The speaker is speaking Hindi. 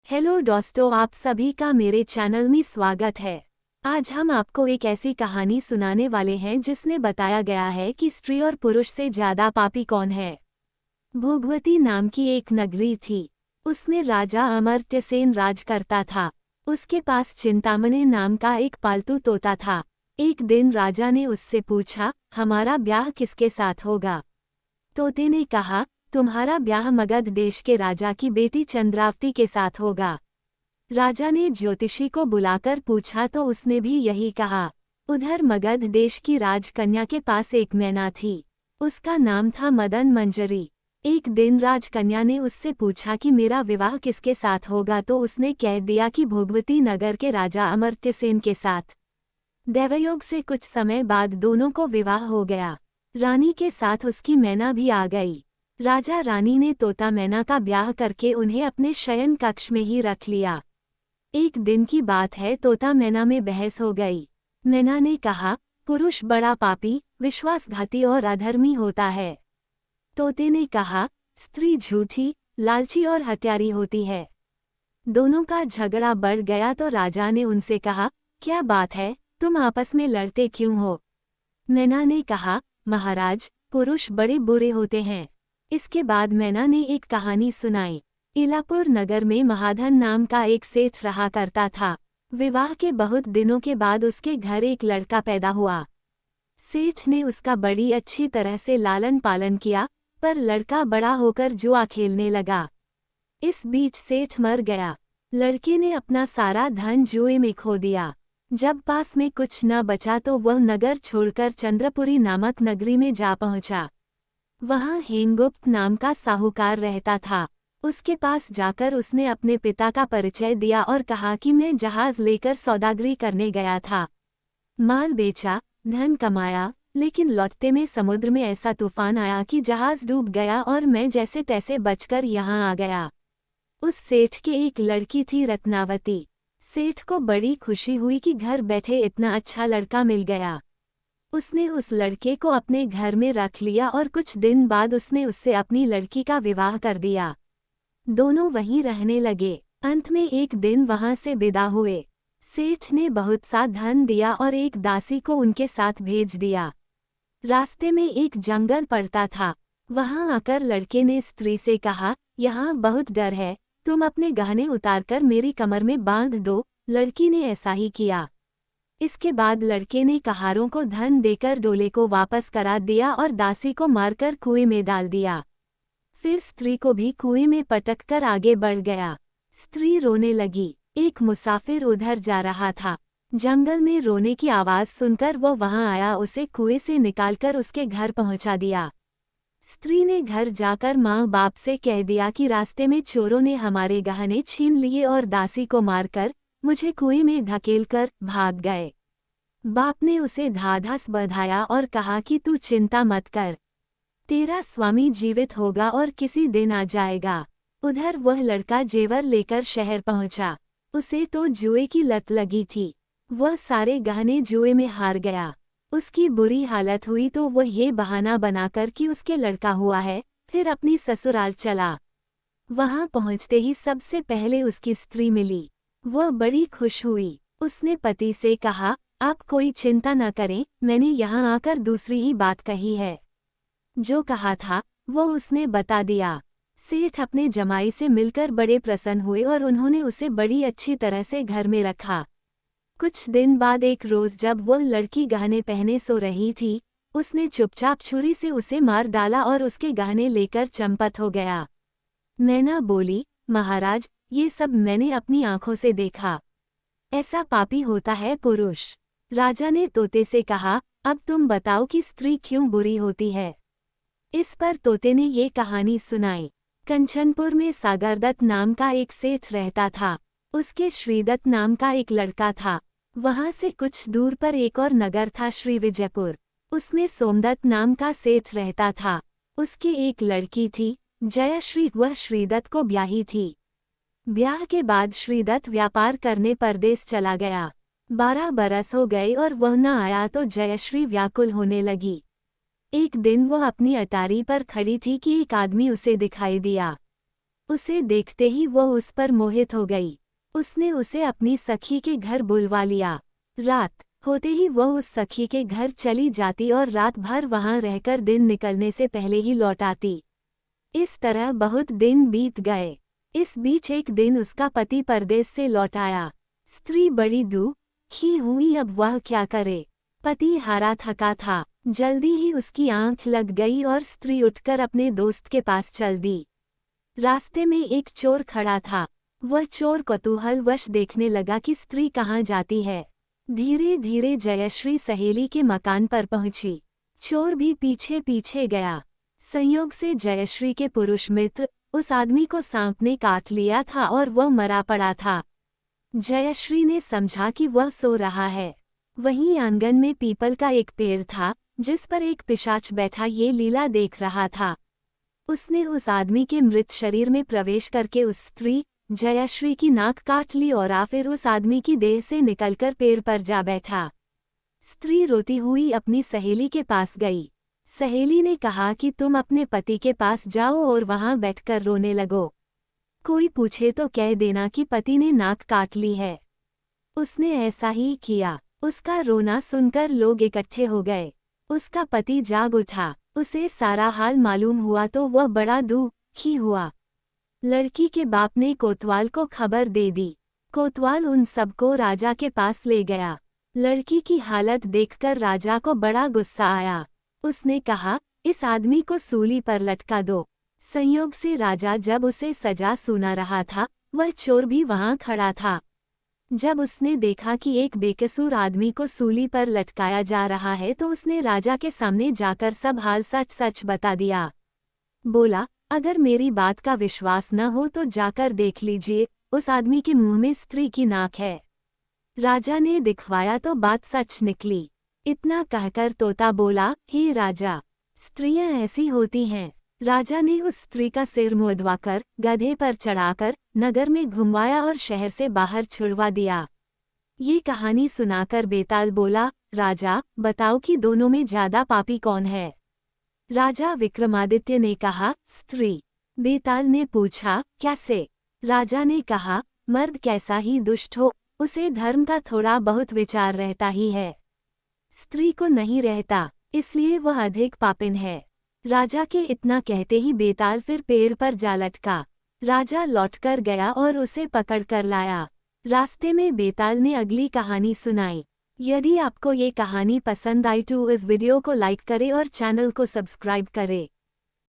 हेलो दोस्तों, आप सभी का मेरे चैनल में स्वागत है। आज हम आपको एक ऐसी कहानी सुनाने वाले हैं जिसमें बताया गया है कि स्त्री और पुरुष से ज्यादा पापी कौन है। भोगवती नाम की एक नगरी थी। उसमें राजा अमर्त्य सेन राज करता था। उसके पास चिंतामणि नाम का एक पालतू तोता था। एक दिन राजा ने उससे पूछा, हमारा ब्याह किसके साथ होगा। तोते ने कहा, तुम्हारा ब्याह मगध देश के राजा की बेटी चंद्रावती के साथ होगा। राजा ने ज्योतिषी को बुलाकर पूछा तो उसने भी यही कहा। उधर मगध देश की राजकन्या के पास एक मैना थी। उसका नाम था मदन मंजरी। एक दिन राजकन्या ने उससे पूछा कि मेरा विवाह किसके साथ होगा, तो उसने कह दिया कि भोगवती नगर के राजा अमर्त्य सेन के साथ। दैवयोग से कुछ समय बाद दोनों को विवाह हो गया। रानी के साथ उसकी मैना भी आ गई। राजा रानी ने तोता मैना का ब्याह करके उन्हें अपने शयन कक्ष में ही रख लिया। एक दिन की बात है, तोता मैना में बहस हो गई। मैना ने कहा, पुरुष बड़ा पापी, विश्वासघाती और अधर्मी होता है। तोते ने कहा, स्त्री झूठी, लालची और हत्यारी होती है। दोनों का झगड़ा बढ़ गया तो राजा ने उनसे कहा, क्या बात है, तुम आपस में लड़ते क्यों हो। मैना ने कहा, महाराज, पुरुष बड़े बुरे होते हैं। इसके बाद मैना ने एक कहानी सुनाई। इलापुर नगर में महाधन नाम का एक सेठ रहा करता था। विवाह के बहुत दिनों के बाद उसके घर एक लड़का पैदा हुआ। सेठ ने उसका बड़ी अच्छी तरह से लालन पालन किया, पर लड़का बड़ा होकर जुआ खेलने लगा। इस बीच सेठ मर गया। लड़के ने अपना सारा धन जुए में खो दिया। जब पास में कुछ न बचा तो वह नगर छोड़कर चंद्रपुरी नामक नगरी में जा पहुंचा। वहां हेमगुप्त नाम का साहूकार रहता था। उसके पास जाकर उसने अपने पिता का परिचय दिया और कहा कि मैं जहाज लेकर सौदागरी करने गया था। माल बेचा, धन कमाया, लेकिन लौटते में समुद्र में ऐसा तूफान आया कि जहाज डूब गया और मैं जैसे तैसे बचकर यहाँ आ गया। उस सेठ की एक लड़की थी रत्नावती। सेठ को बड़ी खुशी हुई कि घर बैठे इतना अच्छा लड़का मिल गया। उसने उस लड़के को अपने घर में रख लिया और कुछ दिन बाद उसने उससे अपनी लड़की का विवाह कर दिया। दोनों वहीं रहने लगे। अंत में एक दिन वहां से विदा हुए। सेठ ने बहुत सा धन दिया और एक दासी को उनके साथ भेज दिया। रास्ते में एक जंगल पड़ता था। वहां आकर लड़के ने स्त्री से कहा, यहाँ बहुत डर है, तुम अपने गहने उतारकर मेरी कमर में बांध दो। लड़की ने ऐसा ही किया। इसके बाद लड़के ने कहारों को धन देकर डोले को वापस करा दिया और दासी को मारकर कुएं में डाल दिया। फिर स्त्री को भी कुएं में पटककर आगे बढ़ गया। स्त्री रोने लगी। एक मुसाफिर उधर जा रहा था। जंगल में रोने की आवाज सुनकर वो वहां आया, उसे कुएं से निकालकर उसके घर पहुंचा दिया। स्त्री ने घर जाकर माँ बाप से कह दिया कि रास्ते में चोरों ने हमारे गहने छीन लिए और दासी को मारकर मुझे कुएं में धकेलकर भाग गए। बाप ने उसे ढाढ़स बंधाया और कहा कि तू चिंता मत कर, तेरा स्वामी जीवित होगा और किसी दिन आ जाएगा। उधर वह लड़का जेवर लेकर शहर पहुंचा। उसे तो जुए की लत लगी थी। वह सारे गहने जुए में हार गया। उसकी बुरी हालत हुई तो वह ये बहाना बनाकर कि उसके लड़का हुआ है, फिर अपनी ससुराल चला। वहां पहुंचते ही सबसे पहले उसकी स्त्री मिली। वह बड़ी खुश हुई। उसने पति से कहा, आप कोई चिंता न करें, मैंने यहाँ आकर दूसरी ही बात कही है। जो कहा था वो उसने बता दिया। सेठ अपने जमाई से मिलकर बड़े प्रसन्न हुए और उन्होंने उसे बड़ी अच्छी तरह से घर में रखा। कुछ दिन बाद एक रोज जब वह लड़की गहने पहने सो रही थी, उसने चुपचाप छुरी से उसे मार डाला और उसके गहने लेकर चंपत हो गया। मैना बोली, महाराज, ये सब मैंने अपनी आंखों से देखा। ऐसा पापी होता है पुरुष। राजा ने तोते से कहा, अब तुम बताओ कि स्त्री क्यों बुरी होती है। इस पर तोते ने ये कहानी सुनाई। कंचनपुर में सागरदत्त नाम का एक सेठ रहता था। उसके श्रीदत्त नाम का एक लड़का था। वहां से कुछ दूर पर एक और नगर था, श्री विजयपुर। उसमें सोमदत्त नाम का सेठ रहता था। उसकी एक लड़की थी, जयश्री। वह श्रीदत्त को ब्याही थी। ब्याह के बाद श्रीदत्त व्यापार करने परदेश चला गया। 12 बरस हो गए और वह न आया तो जयश्री व्याकुल होने लगी। एक दिन वह अपनी अटारी पर खड़ी थी कि एक आदमी उसे दिखाई दिया। उसे देखते ही वो उस पर मोहित हो गई। उसने उसे अपनी सखी के घर बुलवा लिया। रात होते ही वह उस सखी के घर चली जाती और रात भर वहां रहकर दिन निकलने से पहले ही लौट आती। इस तरह बहुत दिन बीत गए। इस बीच एक दिन उसका पति परदेश से लौट आया। स्त्री बड़ी दुखी हुई, अब वह क्या करे। पति हारा थका था। जल्दी ही उसकी आंख लग गई और स्त्री उठकर अपने दोस्त के पास चल दी। रास्ते में एक चोर खड़ा था। वह चोर कौतूहलवश देखने लगा कि स्त्री कहाँ जाती है। धीरे धीरे जयश्री सहेली के मकान पर पहुंची। चोर भी पीछे पीछे गया। संयोग से जयश्री के पुरुष मित्र उस आदमी को सांप ने काट लिया था और वह मरा पड़ा था। जयश्री ने समझा कि वह सो रहा है। वहीं आंगन में पीपल का एक पेड़ था जिस पर एक पिशाच बैठा ये लीला देख रहा था। उसने उस आदमी के मृत शरीर में प्रवेश करके उस स्त्री जयश्री की नाक काट ली और फिर उस आदमी की देह से निकलकर पेड़ पर जा बैठा। स्त्री रोती हुई अपनी सहेली के पास गई। सहेली ने कहा कि तुम अपने पति के पास जाओ और वहां बैठकर रोने लगो। कोई पूछे तो कह देना कि पति ने नाक काट ली है। उसने ऐसा ही किया। उसका रोना सुनकर लोग इकट्ठे हो गए। उसका पति जाग उठा। उसे सारा हाल मालूम हुआ तो वह बड़ा दुखी हुआ। लड़की के बाप ने कोतवाल को खबर दे दी। कोतवाल उन सबको राजा के पास ले गया। लड़की की हालत देखकर राजा को बड़ा गुस्सा आया। उसने कहा, इस आदमी को सूली पर लटका दो। संयोग से राजा जब उसे सजा सुना रहा था, वह चोर भी वहां खड़ा था। जब उसने देखा कि एक बेकसूर आदमी को सूली पर लटकाया जा रहा है तो उसने राजा के सामने जाकर सब हाल सच सच बता दिया। बोला, अगर मेरी बात का विश्वास न हो तो जाकर देख लीजिए, उस आदमी के मुंह में स्त्री की नाक है। राजा ने दिखवाया तो बात सच निकली। इतना कहकर तोता बोला, हे राजा, स्त्रियां ऐसी होती हैं। राजा ने उस स्त्री का सिर मुंदवाकर गधे पर चढ़ाकर नगर में घुमवाया और शहर से बाहर छुड़वा दिया। ये कहानी सुनाकर बेताल बोला, राजा बताओ कि दोनों में ज्यादा पापी कौन है। राजा विक्रमादित्य ने कहा, स्त्री। बेताल ने पूछा, कैसे। राजा ने कहा, मर्द कैसा ही दुष्ट हो, उसे धर्म का थोड़ा बहुत विचार रहता ही है। स्त्री को नहीं रहता, इसलिए वह अधिक पापिन है। राजा के इतना कहते ही बेताल फिर पेड़ पर जा लटका। राजा लौटकर गया और उसे पकड़ कर लाया। रास्ते में बेताल ने अगली कहानी सुनाई। यदि आपको ये कहानी पसंद आई तो इस वीडियो को लाइक करें और चैनल को सब्सक्राइब करें।